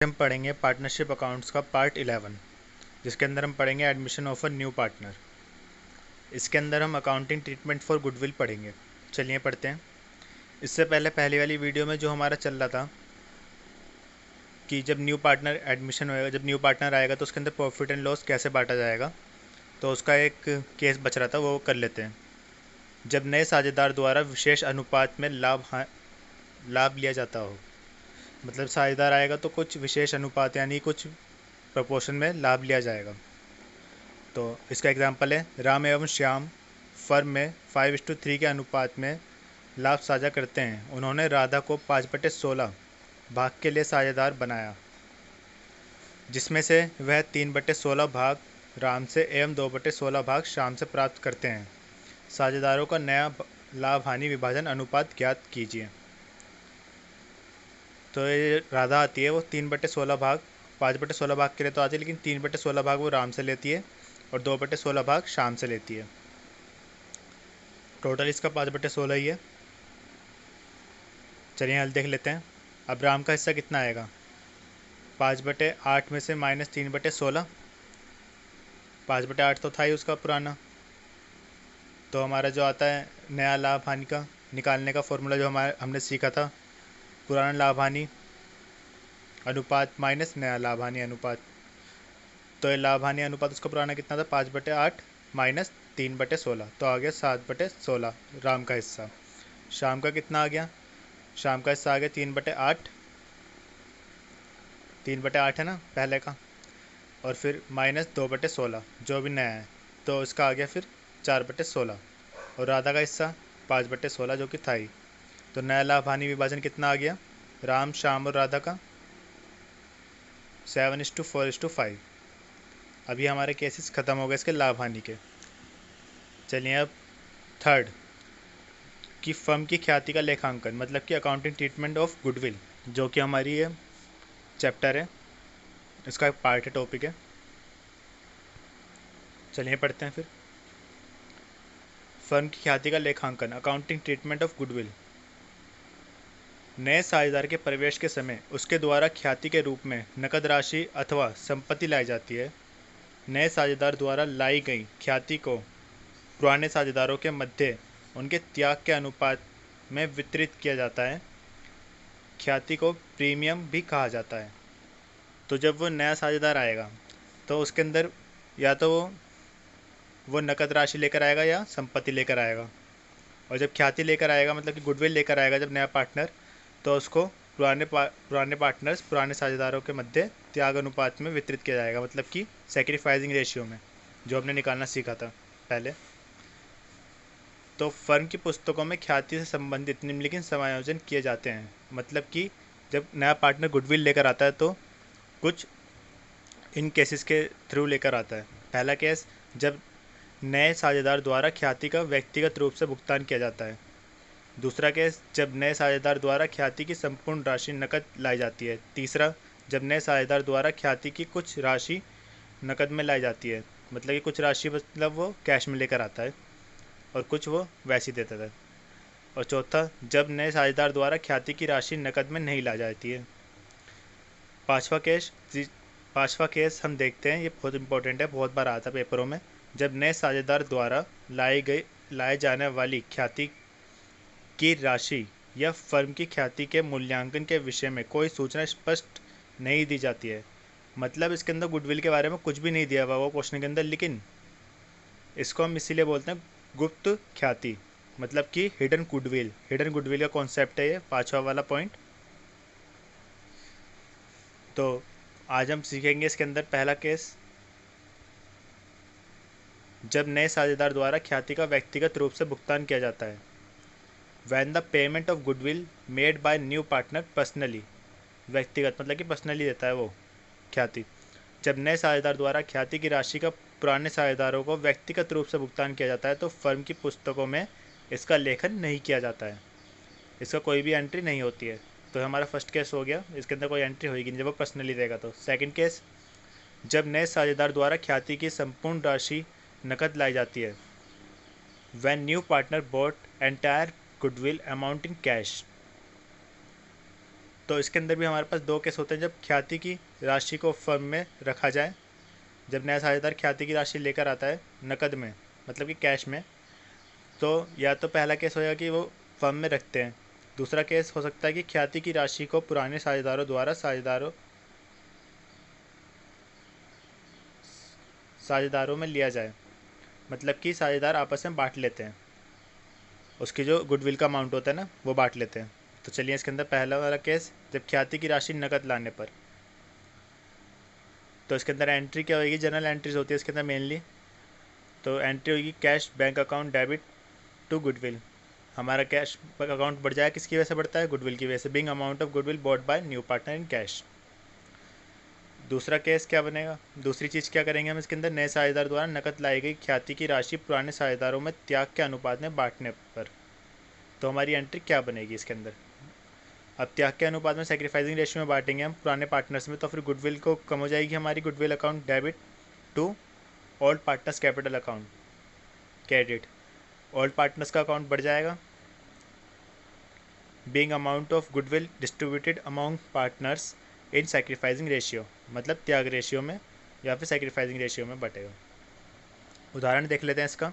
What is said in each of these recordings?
हम पढ़ेंगे partnership accounts का पार्ट 11, जिसके अंदर हम पढ़ेंगे admission of a new partner. इसके अंदर हम अकाउंटिंग ट्रीटमेंट फॉर गुडविल पढ़ेंगे। चलिए पढ़ते हैं। इससे पहले पहली वाली वीडियो में जो हमारा चल रहा था कि जब न्यू पार्टनर एडमिशन होएगा, जब न्यू पार्टनर आएगा तो उसके अंदर प्रॉफिट एंड लॉस कैसे बांटा जाएगा, तो उसका एक केस बच रहा था, वो कर लेते हैं। जब नए साझेदार द्वारा विशेष अनुपात में लाभ लिया जाता हो, मतलब साझेदार आएगा तो कुछ विशेष अनुपात यानी कुछ प्रपोर्शन में लाभ लिया जाएगा। तो इसका एग्जांपल है, राम एवं श्याम फर्म में 5:3 के अनुपात में लाभ साझा करते हैं। उन्होंने राधा को 5/16 भाग के लिए साझेदार बनाया, जिसमें से वह 3/16 भाग राम से एवं 2/16 भाग श्याम से प्राप्त करते हैं। साझेदारों का नया लाभ हानि विभाजन अनुपात ज्ञात कीजिए। तो ये राधा आती है, वो 3/16 भाग, 5/16 भाग के लिए तो आती है, लेकिन 3/16 भाग वो राम से लेती है और 2/16 भाग शाम से लेती है। टोटल इसका 5/16 ही है। चलिए हल देख लेते हैं। अब राम का हिस्सा कितना आएगा, 5/8 में से माइनस 3/16, 5/8 तो था ही उसका पुराना। तो हमारा जो आता है नया लाभ हानि का निकालने का फॉर्मूला जो हमने सीखा था, पुराना लाभ हानि अनुपात माइनस नया लाभ हानि अनुपात। तो ये लाभ हानि अनुपात उसका पुराना कितना था, 5/8 माइनस 3/16, तो आ गया 7/16 राम का हिस्सा। शाम का कितना आ गया, शाम का हिस्सा आ गया 3/8, 3/8 है ना पहले का, और फिर माइनस 2/16 जो भी नया है, तो इसका आ गया फिर 4/16, और राधा का हिस्सा 5/16 जो कि था ही। तो नया लाभ हानि विभाजन कितना आ गया, राम श्याम और राधा का 7:4:5। अभी हमारे केसेस ख़त्म हो गए इसके लाभ हानि के। चलिए अब थर्ड कि फर्म की ख्याति का लेखांकन, मतलब कि अकाउंटिंग ट्रीटमेंट ऑफ गुडविल, जो कि हमारी ये चैप्टर है, इसका एक पार्ट है, टॉपिक है। चलिए पढ़ते हैं फिर। फर्म की ख्याति का लेखांकन, अकाउंटिंग ट्रीटमेंट ऑफ गुडविल। नए साझेदार के प्रवेश के समय उसके द्वारा ख्याति के रूप में नकद राशि अथवा संपत्ति लाई जाती है। नए साझेदार द्वारा लाई गई ख्याति को पुराने साझेदारों के मध्य उनके त्याग के अनुपात में वितरित किया जाता है। ख्याति को प्रीमियम भी कहा जाता है। तो जब वो नया साझेदार आएगा तो उसके अंदर या तो वो नकद राशि लेकर आएगा या संपत्ति लेकर आएगा, और जब ख्याति लेकर आएगा मतलब कि गुडविल लेकर आएगा जब नया पार्टनर, तो उसको पुराने पार्टनर्स पुराने साझेदारों के मध्य त्याग अनुपात में वितरित किया जाएगा, मतलब कि सेक्रीफाइसिंग रेशियो में, जो हमने निकालना सीखा था पहले। तो फर्म की पुस्तकों में ख्याति से संबंधित निम्नलिखित समायोजन किए जाते हैं। मतलब कि जब नया पार्टनर गुडविल लेकर आता है तो कुछ इन केसेस के थ्रू लेकर आता है। पहला केस, जब नए साझेदार द्वारा ख्याति का व्यक्तिगत रूप से भुगतान किया जाता है। दूसरा केस, जब नए साझेदार द्वारा ख्याति की संपूर्ण राशि नकद लाई जाती है। तीसरा, जब नए साझेदार द्वारा ख्याति की कुछ राशि नकद में लाई जाती है, मतलब कि कुछ राशि मतलब वो कैश में लेकर आता है और कुछ वो वैसे ही देता था। और चौथा, जब नए साझेदार द्वारा ख्याति की राशि नकद में नहीं लाई जाती है। पांचवा केस हम देखते हैं, ये बहुत इंपॉर्टेंट है, बहुत बार आता है पेपरों में। जब नए साझेदार द्वारा लाए जाने वाली ख्याति की राशि या फर्म की ख्याति के मूल्यांकन के विषय में कोई सूचना स्पष्ट नहीं दी जाती है। मतलब इसके अंदर गुडविल के बारे में कुछ भी नहीं दिया हुआ वो क्वेश्चन के अंदर, लेकिन इसको हम इसीलिए बोलते हैं गुप्त ख्याति, मतलब कि हिडन गुडविल। हिडन गुडविल का कॉन्सेप्ट है ये, पांचवा वाला पॉइंट। तो आज हम सीखेंगे इसके अंदर पहला केस, जब नए साझेदार द्वारा ख्याति का व्यक्तिगत रूप से भुगतान किया जाता है। When the payment of goodwill made by new partner personally, व्यक्तिगत मतलब कि पर्सनली देता है वो ख्याति। जब नए साझेदार द्वारा ख्याति की राशि का पुराने साझेदारों को व्यक्तिगत रूप से भुगतान किया जाता है तो फर्म की पुस्तकों में इसका लेखन नहीं किया जाता है, इसका कोई भी एंट्री नहीं होती है। तो हमारा फर्स्ट केस हो गया, इसके अंदर कोई एंट्री होगी नहीं जब वो पर्सनली देगा। तो सेकंड केस, जब नए साझेदार द्वारा ख्याति की संपूर्ण राशि नकद लाई जाती है। When new partner bought entire goodwill amount in cash. तो इसके अंदर भी हमारे पास दो केस होते हैं जब ख्याति की राशि को फर्म में रखा जाए। जब नया साझेदार ख्याति की राशि लेकर आता है नकद में, मतलब कि कैश में, तो या तो पहला केस होगा कि वो फर्म में रखते हैं। दूसरा केस हो सकता है कि ख्याति की राशि को पुराने साझेदारों द्वारा साझेदारों में लिया जाए, मतलब कि साझेदार आपस में बांट लेते हैं, उसकी जो गुडविल का अमाउंट होता है ना वो बांट लेते हैं। तो चलिए इसके अंदर पहला वाला केस, जब ख्याति की राशि नकद लाने पर, तो इसके अंदर एंट्री क्या होगी, जनरल एंट्रीज होती है इसके अंदर मेनली। तो एंट्री होगी cash bank account debit to goodwill. हमारा कैश अकाउंट बढ़ जाए, किसकी वजह से बढ़ता है, गुडविल की वजह से। Bing amount of goodwill bought by new partner in cash. दूसरा केस क्या बनेगा, दूसरी चीज़ क्या करेंगे हम इसके अंदर, नए साझेदार द्वारा नकद लाई गई ख्याति की राशि पुराने साझेदारों में त्याग के अनुपात में बांटने पर। तो हमारी एंट्री क्या बनेगी इसके अंदर, अब त्याग के अनुपात में सेक्रीफाइसिंग रेशियो में बांटेंगे हम पुराने पार्टनर्स में, तो फिर गुडविल को कम हो जाएगी हमारी, goodwill account debit to old partners capital account credit. Old partners का अकाउंट बढ़ जाएगा। Being amount of goodwill distributed among partners in sacrificing ratio, मतलब त्याग रेशियो में या फिर सेक्रीफाइसिंग रेशियो में बटेगा। उदाहरण देख लेते हैं इसका।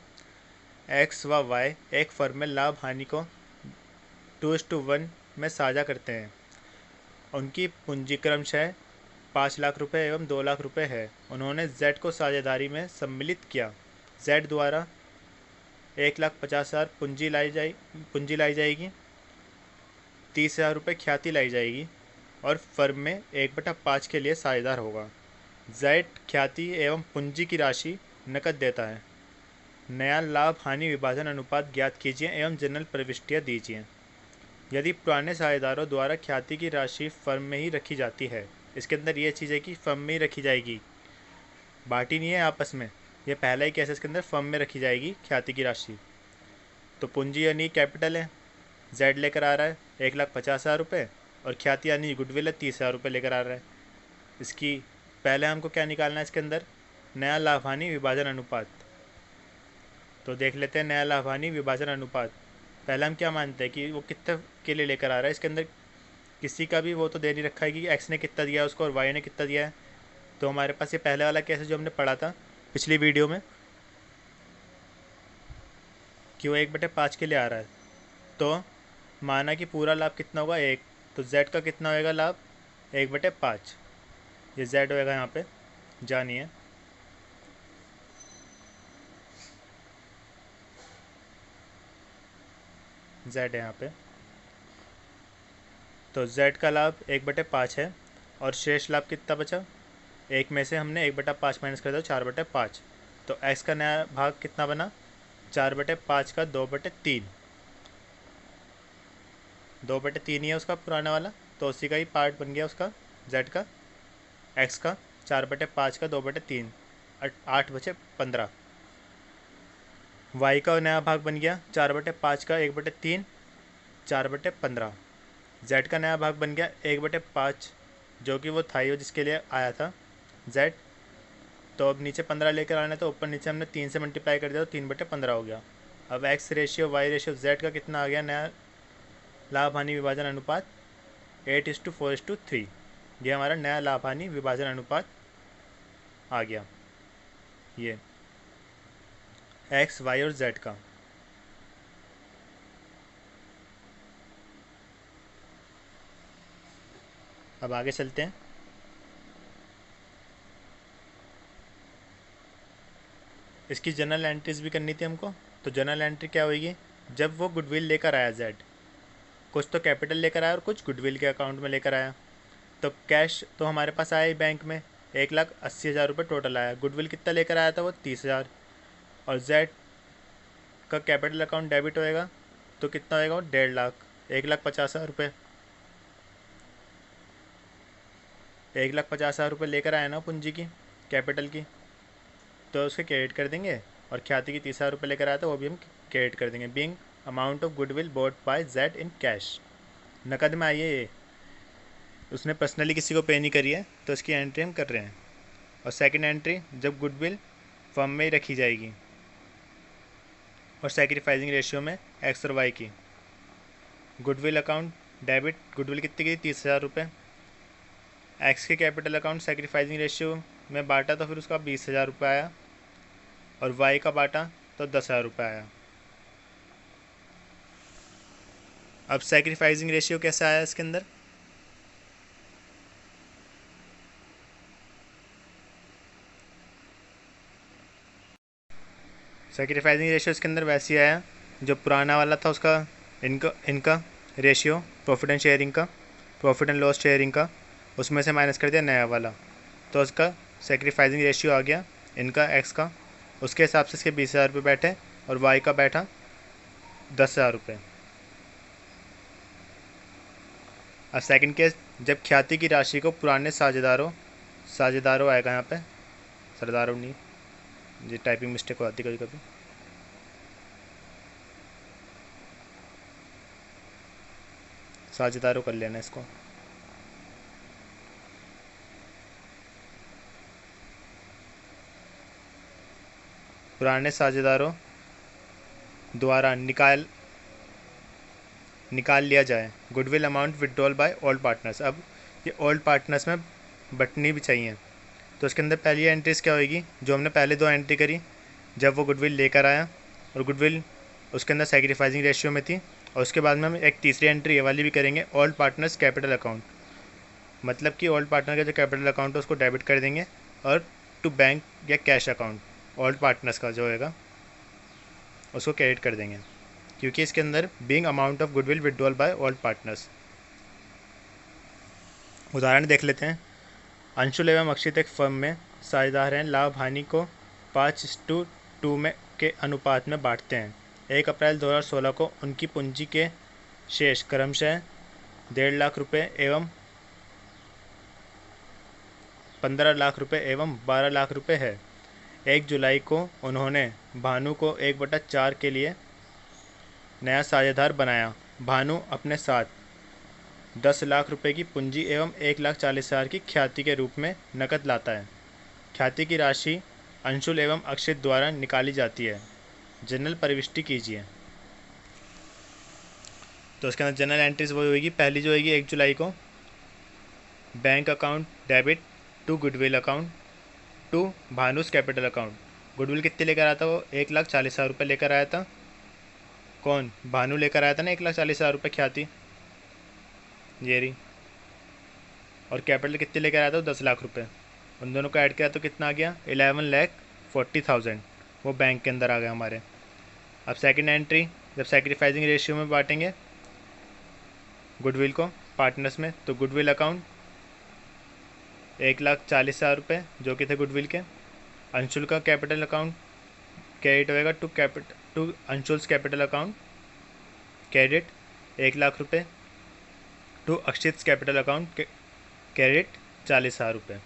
एक्स व वाई एक फर्म में लाभ हानि को 2:1 में साझा करते हैं। उनकी पूंजी क्रमशः 5 लाख रुपए एवं 2 लाख रुपए है। उन्होंने जेड को साझेदारी में सम्मिलित किया। जेड द्वारा 1,50,000 पूंजी लाई जाएगी, 30,000 रुपये ख्याति लाई जाएगी और फर्म में 1/5 के लिए साझेदार होगा। जेड ख्याति एवं पूंजी की राशि नकद देता है। नया लाभ हानि विभाजन अनुपात ज्ञात कीजिए एवं जनरल प्रविष्टियाँ दीजिए। यदि पुराने साझेदारों द्वारा ख्याति की राशि फर्म में ही रखी जाती है, इसके अंदर ये चीज़ है कि फर्म में ही रखी जाएगी, बांटी नहीं है आपस में, ये पहला ही केस इसके अंदर फर्म में रखी जाएगी ख्याति की राशि। तो पूंजी यानी कैपिटल है, जेड लेकर आ रहा है 1,50,000 रुपये और ख्याति यानी गुडविल है 30,000 रुपये लेकर आ रहा है। इसकी पहले हमको क्या निकालना है इसके अंदर, नया लाभ हानि विभाजन अनुपात। तो देख लेते हैं नया लाभ हानि विभाजन अनुपात। पहले हम क्या मानते हैं कि वो कितने के लिए लेकर आ रहा है, इसके अंदर किसी का भी वो तो दे नहीं रखा है कि एक्स ने कितना दिया है उसको और वाई ने कितना दिया है। तो हमारे पास ये पहले वाला केस है जो हमने पढ़ा था पिछली वीडियो में कि वो 1/5 के लिए आ रहा है। तो माना कि पूरा लाभ कितना होगा 1, तो जेड का कितना होएगा लाभ 1/5। ये जेड होएगा यहाँ पे, जानिए। जेड है यहाँ पे, तो जेड का लाभ 1/5 है और शेष लाभ कितना बचा, एक में से हमने 1/5 माइनस कर दिया 4/5। तो एक्स का नया भाग कितना बना, 4/5 का 2/3, 2/3 ही है उसका पुराना वाला, तो उसी का ही पार्ट बन गया उसका जेड का, एक्स का 4/5 का 2/3, 8 बचे 15। वाई का नया भाग बन गया 4/5 का 1/3, 4/15। जेड का नया भाग बन गया 1/5, जो कि वो था ही जिसके लिए आया था जेड। तो अब नीचे 15 लेकर आना है, तो ऊपर नीचे हमने 3 से मल्टीप्लाई कर दिया तो 3/15 हो गया। अब X ratio Y ratio Z का कितना आ गया नया लाभ हानि विभाजन अनुपात, 8:4:3। ये हमारा नया लाभ हानि विभाजन अनुपात आ गया, ये एक्स वाई और जेड का। अब आगे चलते हैं। इसकी जनरल एंट्रीज भी करनी थी हमको। तो जनरल एंट्री क्या होगी, जब वो गुडविल लेकर आया जेड, कुछ तो कैपिटल लेकर आया और कुछ गुडविल के अकाउंट में लेकर आया। तो कैश तो हमारे पास आया ही बैंक में 1,80,000 रुपये टोटल आया। गुडविल कितना लेकर आया था वो 30,000, और जेड का कैपिटल अकाउंट डेबिट होएगा तो कितना होएगा वो 1.5 लाख, 1,50,000 रुपये, 1,50,000 रुपये लेकर आया ना पूंजी की कैपिटल की, तो उसके क्रेडिट कर देंगे। और ख्याति की 30,000 रुपये लेकर आया था वो भी हम क्रेडिट कर देंगे। Being amount of goodwill bought by Z in cash, नकद में आई है ये, उसने पर्सनली किसी को पे नहीं करी है, तो इसकी एंट्री हम कर रहे हैं। और सेकंड एंट्री, जब गुडविल फर्म में ही रखी जाएगी और सेक्रीफाइसिंग रेशियो में एक्स और वाई की, गुडविल अकाउंट डेबिट गुडविल कितनी की 30,000 रुपये। एक्स के कैपिटल अकाउंट सेक्रीफाइसिंग रेशियो में बांटा तो फिर उसका 20,000 रुपये आया, और वाई का बांटा तो 10,000 रुपये आया। अब सेक्रीफाइसिंग रेशियो कैसे आया इसके अंदर? सेक्रीफाइसिंग रेशियो इसके अंदर वैसे ही आया, जो पुराना वाला था उसका इनका रेशियो प्रॉफिट एंड शेयरिंग का, प्रॉफिट एंड लॉस शेयरिंग का, उसमें से माइनस कर दिया नया वाला, तो उसका सेक्रीफाइसिंग रेशियो आ गया इनका एक्स का। उसके हिसाब से इसके 20,000 रुपये बैठे और वाई का बैठा 10,000 रुपये। अब सेकंड केस, जब ख्याति की राशि को पुराने साझेदारों आएगा यहाँ पे, सरदारों नहीं, ये टाइपिंग मिस्टेक हो जाती कभी कभी। साझेदारों कर लेना इसको। पुराने साझेदारों द्वारा निकाल लिया जाए goodwill amount withdrawal by old partners. अब ये ओल्ड पार्टनर्स में बटनी भी चाहिए, तो इसके अंदर पहली एंट्रीज क्या होगी, जो हमने पहले 2 एंट्री करी जब वो गुडविल लेकर आया, और गुडविल उसके अंदर सेक्रीफाइसिंग रेशियो में थी, और उसके बाद में हम एक तीसरी एंट्री ये वाली भी करेंगे, ओल्ड पार्टनर्स कैपिटल अकाउंट। मतलब कि ओल्ड पार्टनर का जो कैपिटल अकाउंट है उसको डेबिट कर देंगे, और टू बैंक या कैश अकाउंट ओल्ड पार्टनर्स का जो होगा उसको क्रेडिट कर देंगे, क्योंकि इसके अंदर being amount of goodwill withdrawal by old partners. उदाहरण देख लेते हैं। अंशुल एवं अक्षित एक फर्म में साझेदार हैं। लाभ हानि को 5:2 में के अनुपात में बांटते हैं। 1 अप्रैल 2016 को उनकी पूंजी के शेष क्रमशः 1.5 लाख रुपये एवं 15 लाख रुपये एवं 12 लाख रुपये है। 1 जुलाई को उन्होंने भानु को 1/4 के लिए नया साझेदार बनाया। भानु अपने साथ 10 लाख रुपए की पूंजी एवं 1,40,000 की ख्याति के रूप में नकद लाता है। ख्याति की राशि अंशुल एवं अक्षित द्वारा निकाली जाती है। जनरल प्रविष्टि कीजिए। तो इसके अंदर जनरल एंट्रीज वो होगी, पहली जो होगी 1 जुलाई को bank account debit to goodwill account to Bhanu's capital account. Goodwill कितने लेकर आया था वो? 1,40,000 रुपये लेकर आया था। कौन? भानु लेकर आया था ना 1,40,000 रुपये ख्याति, ये रही। और कैपिटल कितने लेकर आया था? 10 लाख रुपये। उन दोनों को ऐड किया तो कितना आ गया? 11,40,000। वो बैंक के अंदर आ गया हमारे। अब सेकंड एंट्री, जब सेक्रीफाइसिंग रेशियो में बांटेंगे गुडविल को पार्टनर्स में, तो गुडविल अकाउंट 1,40,000 रुपये जो कि थे गुडविल के। अंशुल का कैपिटल अकाउंट क्रेडिट होएगा to Anshul's capital account credit 1 lakh रुपये to Akshit capital account credit 40,000 रुपये।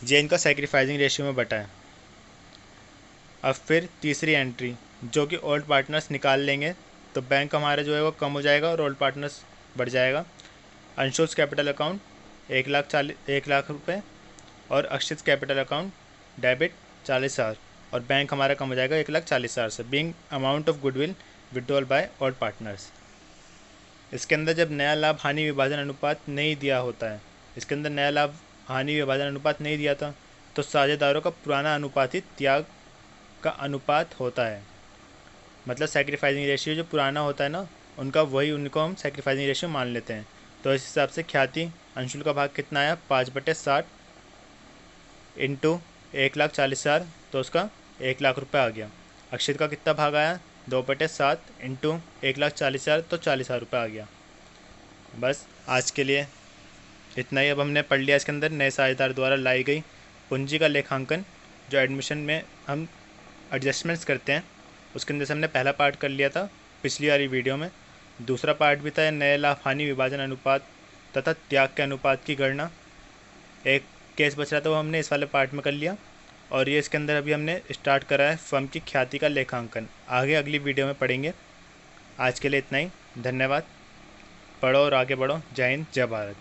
ये इनका सेक्रीफाइसिंग रेशियो में बटा है। अब फिर तीसरी एंट्री, जो कि ओल्ड पार्टनर्स निकाल लेंगे तो बैंक हमारा जो है वो कम हो जाएगा और ओल्ड पार्टनर्स बढ़ जाएगा। अंशुल्स कैपिटल अकाउंट 1 लाख रुपये और अक्षित कैपिटल अकाउंट डेबिट 40,000 और बैंक हमारा कम हो जाएगा 1,40,000 से। Being amount of goodwill withdrawal by old partners. इसके अंदर जब नया लाभ हानि विभाजन अनुपात नहीं दिया होता है, इसके अंदर नया लाभ हानि विभाजन अनुपात नहीं दिया था, तो साझेदारों का पुराना अनुपात ही त्याग का अनुपात होता है। मतलब सेक्रीफाइसिंग रेशियो जो पुराना होता है ना उनका, वही उनको हम सेक्रीफाइसिंग रेशियो मान लेते हैं। तो इस हिसाब से ख्याति अंशुल का भाग कितना आया? 5/60 इंटू 1,40,000, तो उसका 1 लाख रुपये आ गया। अक्षित का कितना भाग आया? 2/7 इंटू 1,40,000, तो 40,000 रुपये आ गया। बस आज के लिए इतना ही। अब हमने पढ़ लिया इसके अंदर नए साझेदार द्वारा लाई गई पूंजी का लेखांकन, जो एडमिशन में हम एडजस्टमेंट्स करते हैं, उसके अंदर से हमने पहला पार्ट कर लिया था पिछली वाली वीडियो में। दूसरा पार्ट भी था नए लाभ हानि विभाजन अनुपात तथा त्याग के अनुपात की गणना। एक केस बच रहा था वो हमने इस वाले पार्ट में कर लिया। और ये इसके अंदर अभी हमने स्टार्ट करा है फर्म की ख्याति का लेखांकन। आगे अगली वीडियो में पढ़ेंगे। आज के लिए इतना ही। धन्यवाद। पढ़ो और आगे बढ़ो। जय हिंद, जय भारत।